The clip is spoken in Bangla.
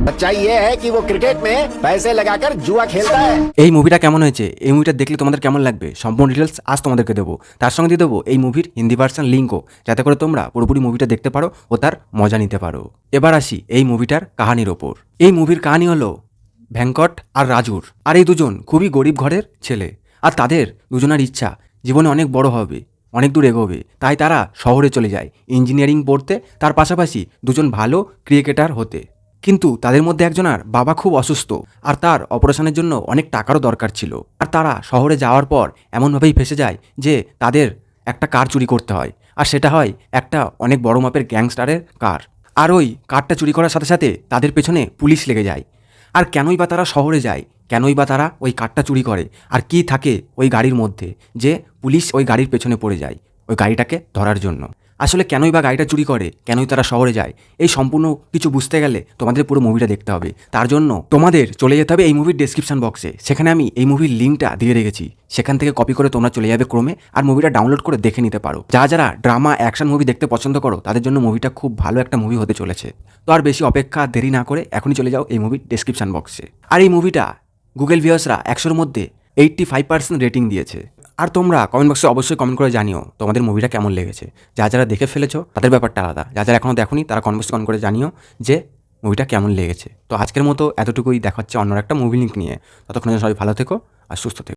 सच्चाई ये है कि वो क्रिकेट में पैसे लगाकर जुआ खेलता है। এই মুভিটা কেমন হয়েছে, এই মুভিটা দেখলে তোমাদের কেমন লাগবে, সম্পূর্ণ ডিটেলস আজ তোমাদেরকে দেবো। তার সঙ্গে দিয়ে দেবো এই মুভির হিন্দি ভার্সন লিঙ্কও, যাতে করে তোমরা পুরোপুরি মুভিটা দেখতে পারো ও তার মজা নিতে পারো। এবার আসি এই মুভিটার কাহানির ওপর। এই মুভির কাহানি হলো ভেঙ্কট আর রাজুর। আর এই দুজন খুবই গরিব ঘরের ছেলে, আর তাদের দুজনের ইচ্ছা জীবনে অনেক বড় হবে, অনেক দূর এগোবে। তাই তারা শহরে চলে যায় ইঞ্জিনিয়ারিং পড়তে, তার পাশাপাশি দুজন ভালো ক্রিকেটার হতে। কিন্তু তাদের মধ্যে একজনের বাবা খুব অসুস্থ, আর তার অপারেশনের জন্য অনেক টাকারও দরকার ছিল। আর তারা শহরে যাওয়ার পর এমনভাবেই ফেসে যায় যে তাদের একটা কার চুরি করতে হয়, আর সেটা হয় একটা অনেক বড় মাপের গ্যাংস্টারের কার। আর ওই কারটা চুরি করার সাথে সাথে তাদের পেছনে পুলিশ লেগে যায়। আর কেনই বা তারা শহরে যায়, কেনই বা তারা ওই কারটা চুরি করে, আর কি থাকে ওই গাড়ির মধ্যে যে পুলিশ ওই গাড়ির পেছনে পড়ে যায় ওই গাড়িটাকে ধরার জন্য। আসলে কেনই বা গাড়িটা চুরি করে, কেনই তারা শহরে যায়, এই সম্পূর্ণ কিছু বুঝতে গেলে তোমাদের পুরো মুভিটা দেখতে হবে। তার জন্য তোমাদের চলে যেতে হবে এই মুভির ডেসক্রিপশন বক্সে, সেখানে আমি এই মুভির লিঙ্কটা দিয়ে রেখেছি। সেখান থেকে কপি করে তোমরা চলে যাবে ক্রমে, আর মুভিটা ডাউনলোড করে দেখে নিতে পারো। যারা ড্রামা অ্যাকশন মুভি দেখতে পছন্দ করো তাদের জন্য মুভিটা খুব ভালো একটা মুভি হতে চলেছে। তো আর বেশি অপেক্ষা দেরি না করে এখনই চলে যাও এই মুভির ডেসক্রিপশন বক্সে। আর এই মুভিটা গুগল ভিউয়ার্সরা 100-র মধ্যে 85% রেটিং দিয়েছে। আর তোমরা কমেন্ট বক্সে অবশ্যই কমেন্ট করে জানিও তোমাদের মুভিটা কেমন লেগেছে। যারা দেখে ফেলেছো তাদের ব্যাপারটা আলাদা, যারা এখনও দেখোনি তারা কমেন্ট বক্সে কমেন্ট করে জানিও যে মুভিটা কেমন লেগেছে। তো আজকের মতো এতটুকুই, দেখা হচ্ছে অন্য একটা মুভি লিঙ্ক নিয়ে। ততক্ষণ সবাই ভালো থেকো আর সুস্থ থেকো।